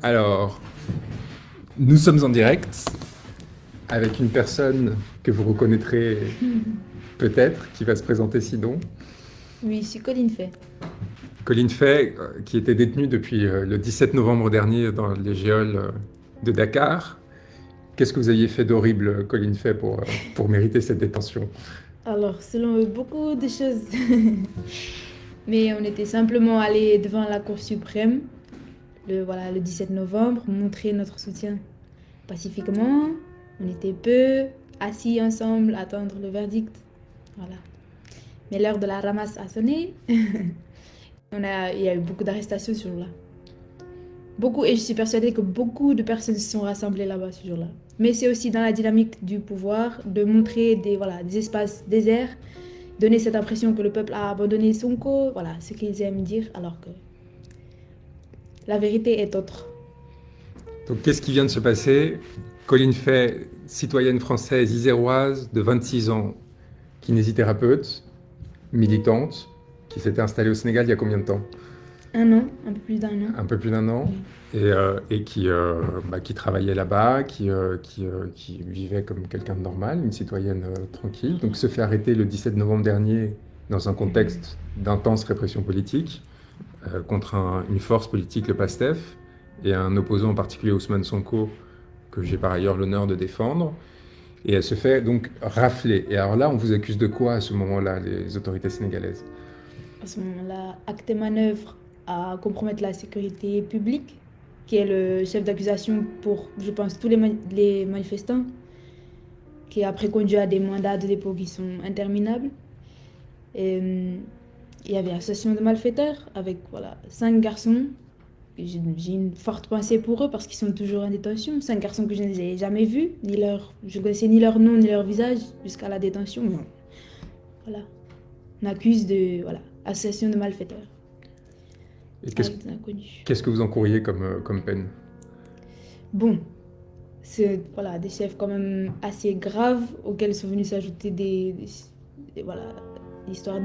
Alors, nous sommes en direct avec une personne que vous reconnaîtrez peut-être, qui va se présenter sinon. Oui, je suis Colline Fay. Colline Fay, qui était détenue depuis le 17 novembre dernier dans les geôles de Dakar. Qu'est-ce que vous aviez fait d'horrible, Colline Fay, pour mériter cette détention? Alors, selon eux, beaucoup de choses. Mais on était simplement allés devant la Cour suprême, le 17 novembre, montrer notre soutien pacifiquement. On était peu assis ensemble, attendre le verdict. Voilà. Mais l'heure de la ramasse a sonné. Il y a eu beaucoup d'arrestations ce jour-là. Beaucoup, et je suis persuadée que beaucoup de personnes se sont rassemblées là-bas ce jour-là. Mais c'est aussi dans la dynamique du pouvoir de montrer des espaces déserts, donner cette impression que le peuple a abandonné son corps, voilà, ce qu'ils aiment dire, alors que la vérité est autre. Donc, qu'est-ce qui vient de se passer? Colline Fay, citoyenne française iséroise de 26 ans, kinésithérapeute, militante, qui s'était installée au Sénégal il y a combien de temps? Un an, un peu plus d'un an. Un peu plus d'un an, Oui. et qui travaillait là-bas, qui vivait comme quelqu'un de normal, une citoyenne tranquille. Donc se fait arrêter le 17 novembre dernier dans un contexte d'intense répression politique contre une force politique, le PASTEF, et un opposant en particulier, Ousmane Sonko, que j'ai par ailleurs l'honneur de défendre. Et elle se fait donc rafler. Et alors là, on vous accuse de quoi à ce moment-là, les autorités sénégalaises? À ce moment-là, acte et manœuvre à compromettre la sécurité publique, qui est le chef d'accusation pour, je pense, tous les manifestants, qui a préconduit à des mandats de dépôt qui sont interminables. Et, il y avait association de malfaiteurs avec voilà, 5 garçons. J'ai une forte pensée pour eux parce qu'ils sont toujours en détention. 5 garçons que je ne les ai jamais vus, je ne connaissais ni leur nom ni leur visage jusqu'à la détention. Mais voilà, on accuse de voilà, association de malfaiteurs Et avec des inconnus. qu'est-ce que vous encouriez comme peine? Bon, c'est voilà, des chefs quand même assez graves auxquels sont venus s'ajouter voilà, histoires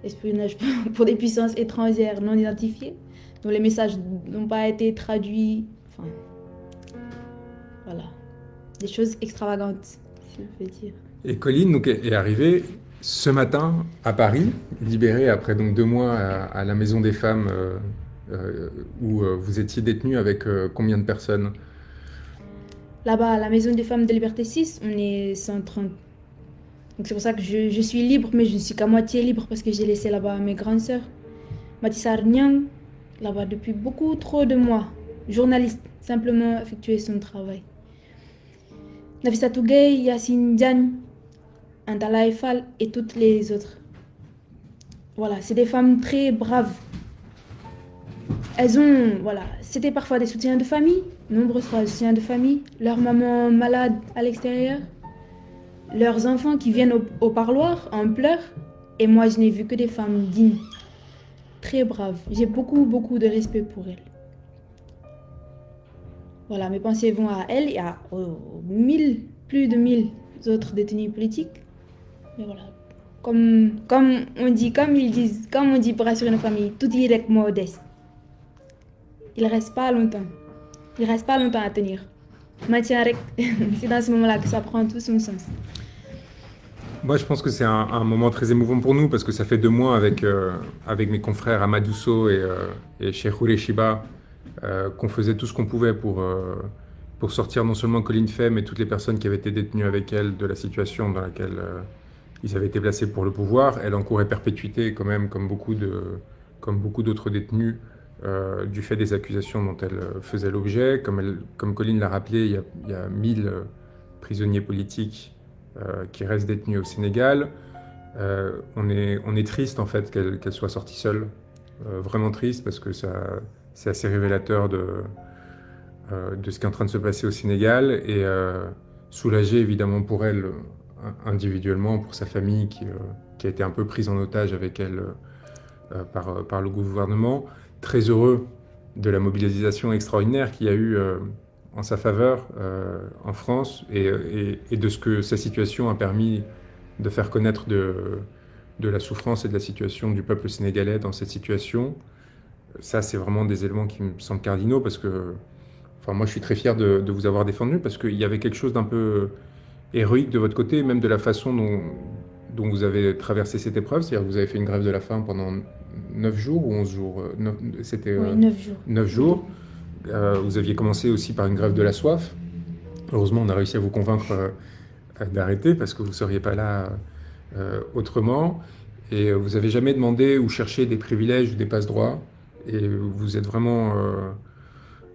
espionnage pour des puissances étrangères non identifiées, dont les messages n'ont pas été traduits. Enfin, voilà. Des choses extravagantes, si on peut dire. Et Colline donc, est arrivée ce matin à Paris, libérée après donc 2 mois à la Maison des Femmes où vous étiez détenue avec combien de personnes? Là-bas, à la Maison des Femmes de Liberté 6, on est 130. Donc c'est pour ça que je suis libre, mais je ne suis qu'à moitié libre parce que j'ai laissé là-bas mes grandes sœurs. Matissa Nyang, là-bas depuis beaucoup trop de mois. Journaliste, simplement effectuer son travail. Nafisa Touguey, Yassine Diagne, Antala Eiffel et toutes les autres. Voilà, c'est des femmes très braves. Voilà, c'était parfois des soutiens de famille, nombreuses fois des soutiens de famille, leur maman malade à l'extérieur, leurs enfants qui viennent au parloir en pleurs, et moi je n'ai vu que des femmes dignes, très braves. J'ai beaucoup, beaucoup de respect pour elles. Voilà, mes pensées vont à elles et plus de 1000 autres détenus politiques. Mais voilà, comme on dit pour assurer nos familles, tout y est modeste. Il reste pas longtemps. Il reste pas longtemps à tenir. Maintien rek, c'est dans ce moment-là que ça prend tout son sens. Moi, je pense que c'est un moment très émouvant pour nous parce que ça fait 2 mois avec mes confrères Amadousso et Cheikh Shiba qu'on faisait tout ce qu'on pouvait pour sortir non seulement Colline Fay, mais toutes les personnes qui avaient été détenues avec elle de la situation dans laquelle ils avaient été placés pour le pouvoir. Elle encourait perpétuité quand même, comme beaucoup d'autres détenus, du fait des accusations dont elle faisait l'objet. Comme Colline l'a rappelé, il y a 1000 prisonniers politiques qui restent détenus au Sénégal. On est triste en fait qu'elle soit sortie seule, vraiment triste parce que c'est assez révélateur de ce qui est en train de se passer au Sénégal et soulagé évidemment pour elle individuellement, pour sa famille qui a été un peu prise en otage avec elle par le gouvernement. Très heureux de la mobilisation extraordinaire qu'il y a eu en sa faveur en France et de ce que sa situation a permis de faire connaître de la souffrance et de la situation du peuple sénégalais dans cette situation. Ça, c'est vraiment des éléments qui me semblent cardinaux parce que, enfin, moi, je suis très fier de vous avoir défendu parce qu'il y avait quelque chose d'un peu héroïque de votre côté, même de la façon dont vous avez traversé cette épreuve. C'est-à-dire que vous avez fait une grève de la faim pendant 9 jours ou 11 jours. C'était Oui, 9 jours. 9 jours. Vous aviez commencé aussi par une grève de la soif. Heureusement, on a réussi à vous convaincre d'arrêter parce que vous ne seriez pas là autrement. Et vous n'avez jamais demandé ou cherché des privilèges ou des passe-droits. Et vous êtes vraiment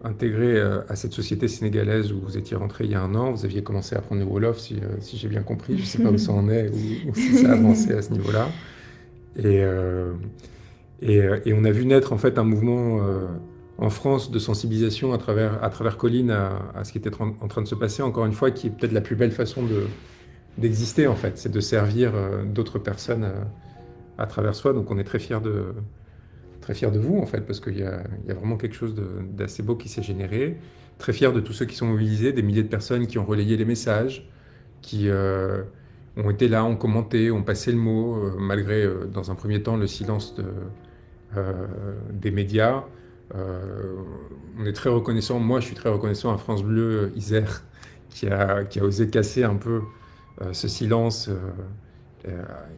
intégré à cette société sénégalaise où vous étiez rentré il y a un an. Vous aviez commencé à apprendre le Wolof, si j'ai bien compris. Je ne sais pas où ça en est ou si ça a avancé à ce niveau-là. Et, et on a vu naître en fait un mouvement en France de sensibilisation à travers Colline à ce qui était en train de se passer, encore une fois, qui est peut-être la plus belle façon d'exister en fait, c'est de servir d'autres personnes à travers soi. Donc on est très fiers de vous en fait, parce qu'il y a vraiment quelque chose d'assez beau qui s'est généré. Très fiers de tous ceux qui sont mobilisés, des milliers de personnes qui ont relayé les messages, qui ont été là, ont commenté, ont passé le mot, malgré dans un premier temps le silence des médias. On est très reconnaissant, moi je suis très reconnaissant à France Bleu Isère qui a osé casser un peu ce silence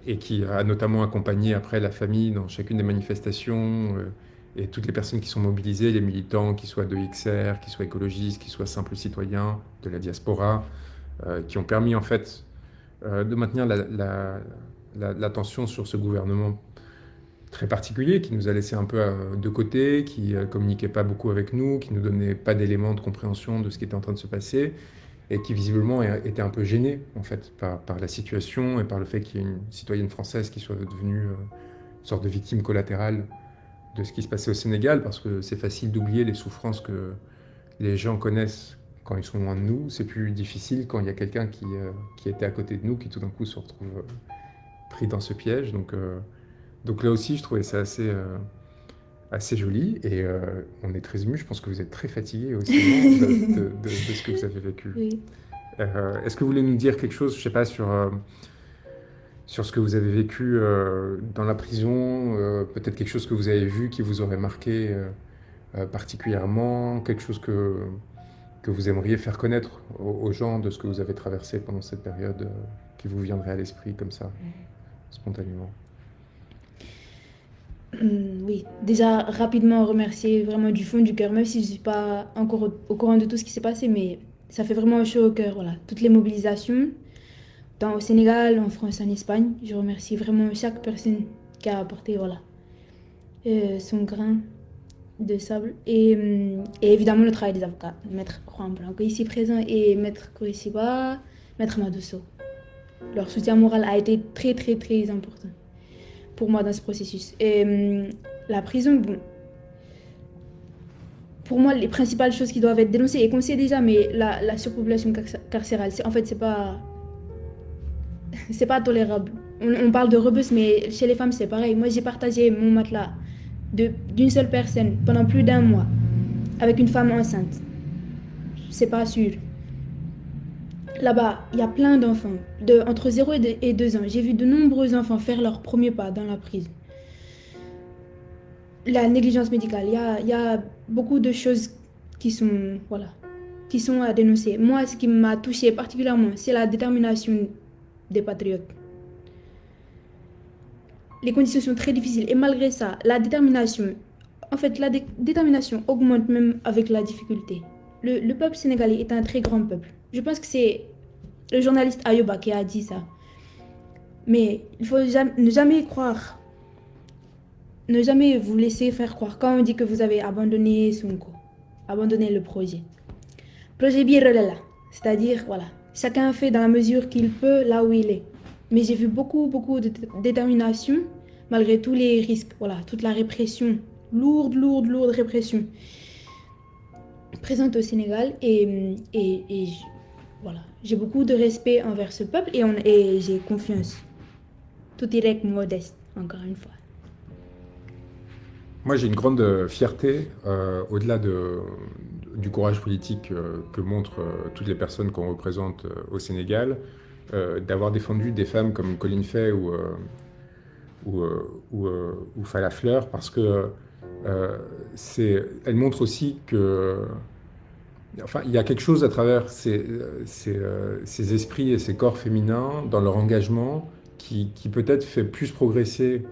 et qui a notamment accompagné après la famille dans chacune des manifestations et toutes les personnes qui sont mobilisées, les militants, qui soient de XR, qui soient écologistes, qui soient simples citoyens, de la diaspora, qui ont permis en fait de maintenir l'attention sur ce gouvernement très particulier qui nous a laissé un peu de côté, qui communiquait pas beaucoup avec nous, qui nous donnait pas d'éléments de compréhension de ce qui était en train de se passer et qui visiblement était un peu gêné en fait par la situation et par le fait qu'il y ait une citoyenne française qui soit devenue une sorte de victime collatérale de ce qui se passait au Sénégal, parce que c'est facile d'oublier les souffrances que les gens connaissent quand ils sont loin de nous. C'est plus difficile quand il y a quelqu'un qui était à côté de nous, qui tout d'un coup se retrouve pris dans ce piège. Donc là aussi, je trouvais ça assez joli et on est très ému. Je pense que vous êtes très fatigué aussi de ce que vous avez vécu. Oui. Est-ce que vous voulez nous dire quelque chose, je ne sais pas, sur ce que vous avez vécu dans la prison, peut-être quelque chose que vous avez vu qui vous aurait marqué particulièrement, quelque chose que vous aimeriez faire connaître aux gens de ce que vous avez traversé pendant cette période qui vous viendrait à l'esprit comme ça, spontanément? Oui, déjà rapidement remercier vraiment du fond du cœur, même si je ne suis pas encore au courant de tout ce qui s'est passé, mais ça fait vraiment chaud au cœur, voilà. Toutes les mobilisations, au Sénégal, en France, en Espagne, je remercie vraiment chaque personne qui a apporté, voilà, son grain de sable. Et évidemment le travail des avocats, Maître Juan Blanco ici présent et Maître Korishiba, Maître Madousso. Leur soutien moral a été très très très important pour moi dans ce processus. Et la prison, bon, pour moi, les principales choses qui doivent être dénoncées, et qu'on sait déjà, mais la surpopulation carcérale, en fait, c'est pas tolérable. On parle de rebus, mais chez les femmes, c'est pareil. Moi, j'ai partagé mon matelas d'une seule personne pendant plus d'un mois avec une femme enceinte. C'est pas sûr. Là-bas, il y a plein d'enfants, entre 0 et 2 ans. J'ai vu de nombreux enfants faire leur premier pas dans la prison. La négligence médicale, il y a beaucoup de choses qui sont à dénoncer. Moi, ce qui m'a touchée particulièrement, c'est la détermination des patriotes. Les conditions sont très difficiles et malgré ça, la détermination augmente même avec la difficulté. Le peuple sénégalais est un très grand peuple. Je pense que c'est le journaliste Ayoba qui a dit ça. Mais il faut ne jamais croire, ne jamais vous laisser faire croire quand on dit que vous avez abandonné Sonko, abandonné le projet. Projet Birrela, c'est-à-dire, voilà, chacun fait dans la mesure qu'il peut là où il est. Mais j'ai vu beaucoup de détermination, malgré tous les risques, voilà, toute la répression, lourde répression présente au Sénégal. Et voilà, j'ai beaucoup de respect envers ce peuple et j'ai confiance. Tout direct, modeste, encore une fois. Moi, j'ai une grande fierté, au-delà du courage politique que montrent toutes les personnes qu'on représente au Sénégal, d'avoir défendu des femmes comme Colline Fay ou Falla Fleur, parce que elle montre aussi que, enfin, il y a quelque chose à travers ces esprits et ces corps féminins dans leur engagement qui peut-être fait plus progresser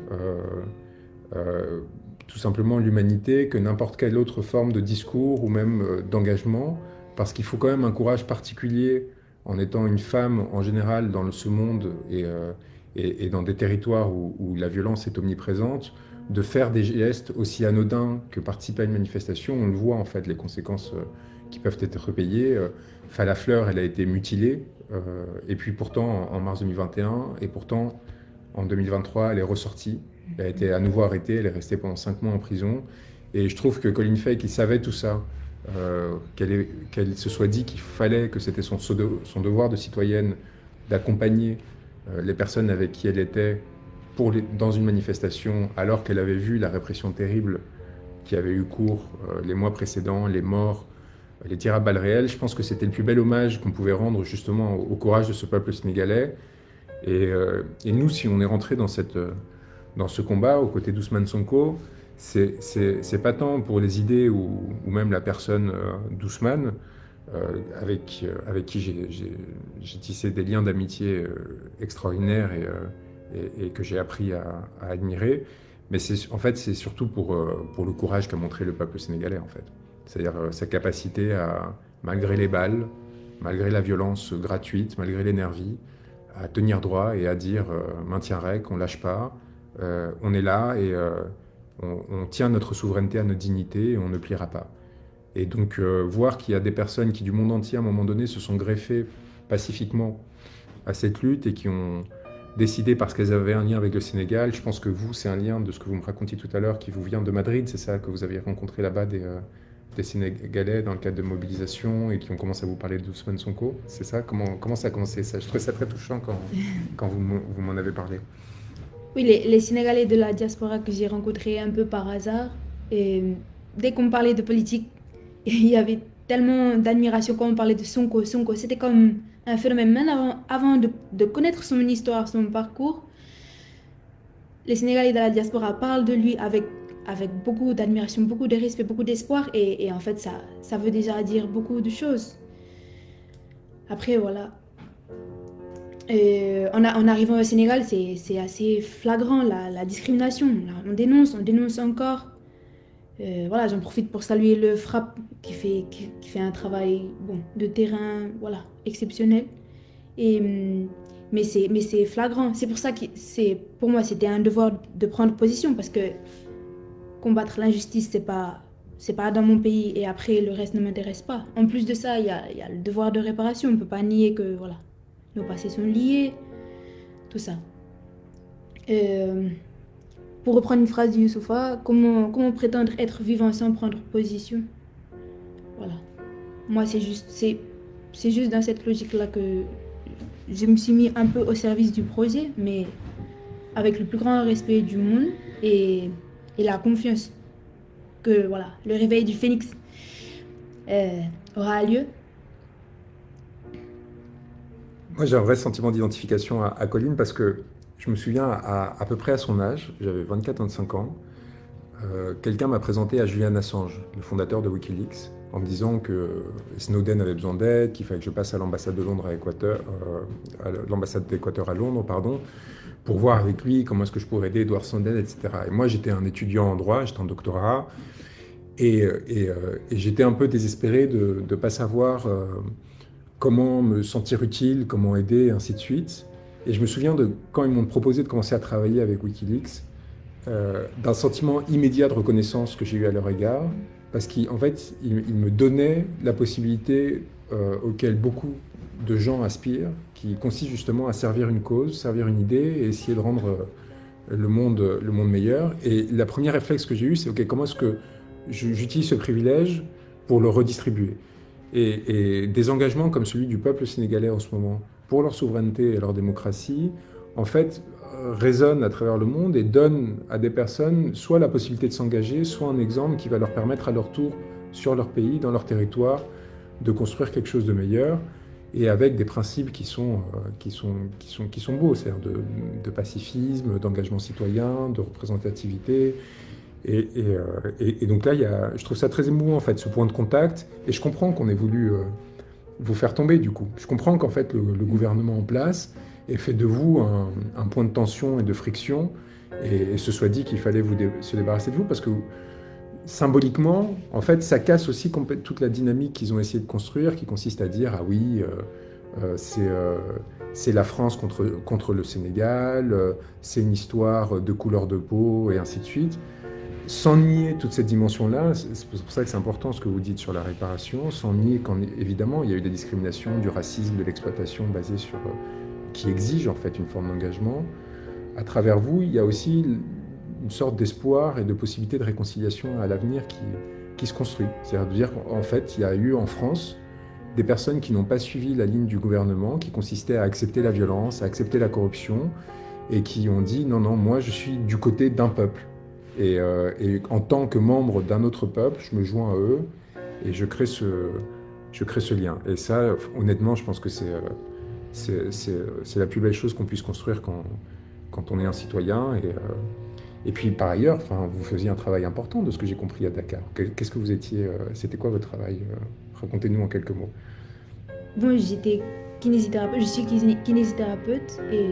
euh, tout simplement l'humanité que n'importe quelle autre forme de discours ou même d'engagement, parce qu'il faut quand même un courage particulier en étant une femme en général dans ce monde et dans des territoires où la violence est omniprésente, de faire des gestes aussi anodins que participer à une manifestation. On le voit en fait, les conséquences qui peuvent être payées. Falla Fleur, elle a été mutilée, et puis pourtant en mars 2021, et pourtant en 2023, elle est ressortie. Elle a été à nouveau arrêtée, elle est restée pendant 5 mois en prison. Et je trouve que Colin Fay, qui savait tout ça, qu'elle se soit dit qu'il fallait, que c'était son devoir de citoyenne d'accompagner les personnes avec qui elle était dans une manifestation, alors qu'elle avait vu la répression terrible qui avait eu cours les mois précédents, les morts, les tirs à balles réelles. Je pense que c'était le plus bel hommage qu'on pouvait rendre justement au courage de ce peuple sénégalais. Et nous, si on est rentré dans ce combat aux côtés d'Ousmane Sonko, c'est pas tant pour les idées ou même la personne d'Ousmane, avec qui j'ai tissé des liens d'amitié extraordinaires et que j'ai appris à admirer. Mais en fait, c'est surtout pour le courage qu'a montré le peuple sénégalais, en fait. C'est-à-dire sa capacité à, malgré les balles, malgré la violence gratuite, malgré les nervis, à tenir droit et à dire maintien rec, on lâche pas, on est là et on tient notre souveraineté à notre dignité et on ne pliera pas. Et donc voir qu'il y a des personnes qui du monde entier à un moment donné se sont greffées pacifiquement à cette lutte et qui ont décidé parce qu'elles avaient un lien avec le Sénégal. Je pense que vous, c'est un lien de ce que vous me racontiez tout à l'heure qui vous vient de Madrid, c'est ça, que vous avez rencontré là-bas des Sénégalais dans le cadre de mobilisation et qui ont commencé à vous parler d'Ousmane Sonko. C'est ça? Comment ça a commencé ça? Je trouvais ça très touchant quand vous m'en avez parlé. Oui, les Sénégalais de la diaspora que j'ai rencontrés un peu par hasard, et dès qu'on parlait de politique, il y avait tellement d'admiration quand on parlait de Sonko. Sonko, c'était comme un phénomène. Même avant de connaître son histoire, son parcours, les Sénégalais de la diaspora parlent de lui avec beaucoup d'admiration, beaucoup de respect, beaucoup d'espoir. Et en fait, ça veut déjà dire beaucoup de choses. Après, voilà. En arrivant au Sénégal, c'est assez flagrant la discrimination. Là, on dénonce encore. Voilà, j'en profite pour saluer le FRAPP qui fait un travail de terrain voilà, exceptionnel. Mais c'est flagrant. C'est pour ça que pour moi, c'était un devoir de prendre position parce que combattre l'injustice, c'est pas dans mon pays et après, le reste ne m'intéresse pas. En plus de ça, il y a le devoir de réparation. On ne peut pas nier que voilà, nos passés sont liés, tout ça. Pour reprendre une phrase de Youssoufa, comment prétendre être vivant sans prendre position? Voilà. Moi, c'est juste dans cette logique-là que je me suis mis un peu au service du projet, mais avec le plus grand respect du monde et la confiance que voilà, le réveil du phénix aura lieu. Moi, j'ai un vrai sentiment d'identification à Colline parce que je me souviens à peu près à son âge, j'avais 24-25 ans, quelqu'un m'a présenté à Julian Assange, le fondateur de Wikileaks, en me disant que Snowden avait besoin d'aide, qu'il fallait que je passe à l'ambassade de Londres à l'ambassade d'Équateur à Londres, pardon, pour voir avec lui comment est-ce que je pourrais aider Edward Snowden, etc. Et moi, j'étais un étudiant en droit, j'étais en doctorat, et j'étais un peu désespéré de ne pas savoir comment me sentir utile, comment aider, et ainsi de suite. Et je me souviens de quand ils m'ont proposé de commencer à travailler avec Wikileaks, d'un sentiment immédiat de reconnaissance que j'ai eu à leur égard, parce qu'en fait, ils me donnaient la possibilité auquel beaucoup de gens aspirent, qui consiste justement à servir une cause, servir une idée et essayer de rendre le monde meilleur. Et la première réflexe que j'ai eu, c'est ok, comment est-ce que j'utilise ce privilège pour le redistribuer? Et des engagements comme celui du peuple sénégalais en ce moment, pour leur souveraineté et leur démocratie, en fait, résonnent à travers le monde et donnent à des personnes soit la possibilité de s'engager, soit un exemple qui va leur permettre à leur tour, sur leur pays, dans leur territoire, de construire quelque chose de meilleur, et avec des principes qui sont beaux, c'est-à-dire de pacifisme, d'engagement citoyen, de représentativité, Et donc là, je trouve ça très émouvant, en fait, ce point de contact. Et je comprends qu'on ait voulu vous faire tomber, du coup. Je comprends qu'en fait, le gouvernement en place ait fait de vous un point de tension et de friction, et se soit dit qu'il fallait se débarrasser de vous, parce que symboliquement, en fait, ça casse aussi toute la dynamique qu'ils ont essayé de construire, qui consiste à dire, ah oui, c'est la France contre le Sénégal, c'est une histoire de couleur de peau, et ainsi de suite. Sans nier toute cette dimension-là, c'est pour ça que c'est important ce que vous dites sur la réparation, sans nier qu'évidemment, il y a eu des discriminations, du racisme, de l'exploitation basée sur... qui exige en fait une forme d'engagement. À travers vous, il y a aussi une sorte d'espoir et de possibilité de réconciliation à l'avenir qui se construit. C'est-à-dire de dire qu'en fait, il y a eu en France des personnes qui n'ont pas suivi la ligne du gouvernement, qui consistait à accepter la violence, à accepter la corruption, et qui ont dit non, non, moi je suis du côté d'un peuple. Et en tant que membre d'un autre peuple, je me joins à eux et je crée ce lien. Et ça, honnêtement, je pense que c'est la plus belle chose qu'on puisse construire quand on est un citoyen. Et puis par ailleurs, enfin, vous faisiez un travail important de ce que j'ai compris à Dakar. Qu'est-ce que vous étiez, c'était quoi votre travail? Racontez-nous en quelques mots. Bon, j'étais kinésithérapeute, je suis kinésithérapeute et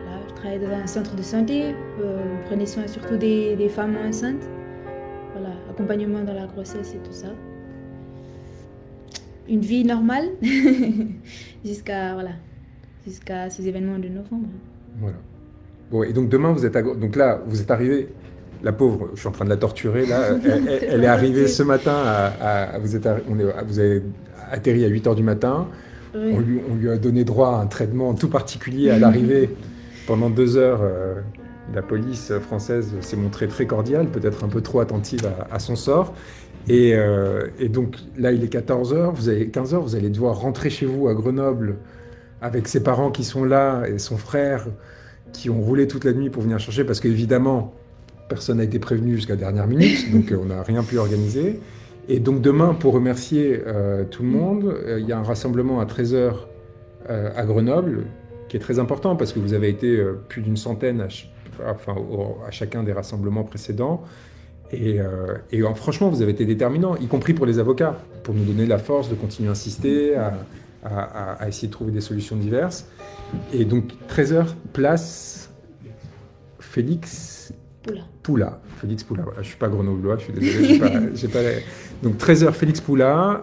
voilà, je travaille dans un centre de santé, on prenait soin surtout des femmes enceintes, voilà, accompagnement dans la grossesse et tout ça. Une vie normale jusqu'à ces événements de novembre. Voilà. Bon, et donc demain, donc là, vous êtes arrivé, la pauvre, je suis en train de la torturer, là, elle est arrivée ce matin, vous avez atterri à 8h du matin, oui. On lui a donné droit à un traitement tout particulier à l'arrivée. Pendant 2 heures, la police française s'est montrée très cordiale, peut-être un peu trop attentive à son sort. Et donc là, il est 14h, 15h, vous allez devoir rentrer chez vous à Grenoble avec ses parents qui sont là et son frère qui ont roulé toute la nuit pour venir chercher parce qu'évidemment, personne n'a été prévenu jusqu'à la dernière minute, donc on n'a rien pu organiser. Et donc demain, pour remercier tout le monde, il y a un rassemblement à 13h à Grenoble qui est très important parce que vous avez été plus d'une centaine à chacun des rassemblements précédents. Et franchement, vous avez été déterminants, y compris pour les avocats, pour nous donner la force de continuer à insister, à essayer de trouver des solutions diverses. Et donc, 13h, place Félix Poula. Félix Poula, voilà, je ne suis pas grenoblois, je suis désolé. Donc, 13h, Félix Poula,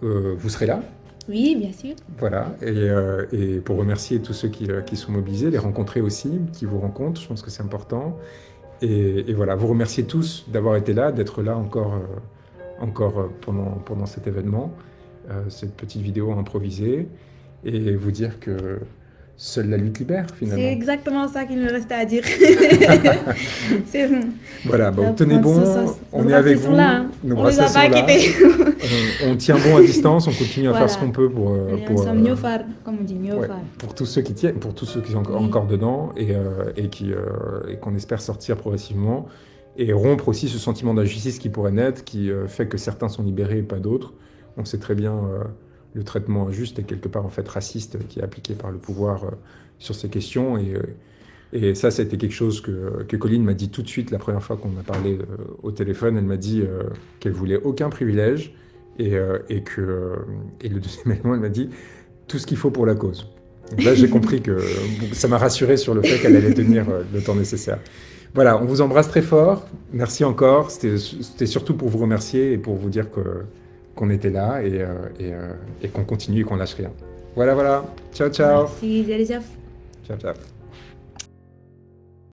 vous serez là? Oui, bien sûr. Voilà, et pour remercier tous ceux qui sont mobilisés, les rencontrer aussi, qui vous rencontrent, je pense que c'est important. Et voilà, vous remerciez tous d'avoir été là, d'être là encore pendant cet événement, cette petite vidéo improvisée, et vous dire que seule la lutte libère, finalement. C'est exactement ça qu'il me restait à dire. C'est bon. Voilà, bon, tenez bon, on est avec vous, là, hein. Nos bracelets sont là, on tient bon à distance, on continue à faire ce qu'on peut pour comme on dit, pour tous ceux qui tiennent, pour tous ceux qui sont encore dedans et qu'on espère sortir progressivement et rompre aussi ce sentiment d'injustice qui pourrait naître, qui fait que certains sont libérés et pas d'autres. On sait très bien le traitement injuste et quelque part en fait raciste qui est appliqué par le pouvoir sur ces questions et ça a été quelque chose que Colline m'a dit tout de suite la première fois qu'on a parlé au téléphone. Elle m'a dit qu'elle voulait aucun privilège et le deuxième élément, elle m'a dit tout ce qu'il faut pour la cause. Donc là, j'ai compris que ça m'a rassuré sur le fait qu'elle allait tenir le temps nécessaire. Voilà, on vous embrasse très fort. Merci encore. C'était surtout pour vous remercier et pour vous dire qu'on était là et qu'on continue et qu'on lâche rien. Voilà. Ciao, ciao. Merci, Elisabeth. Ciao.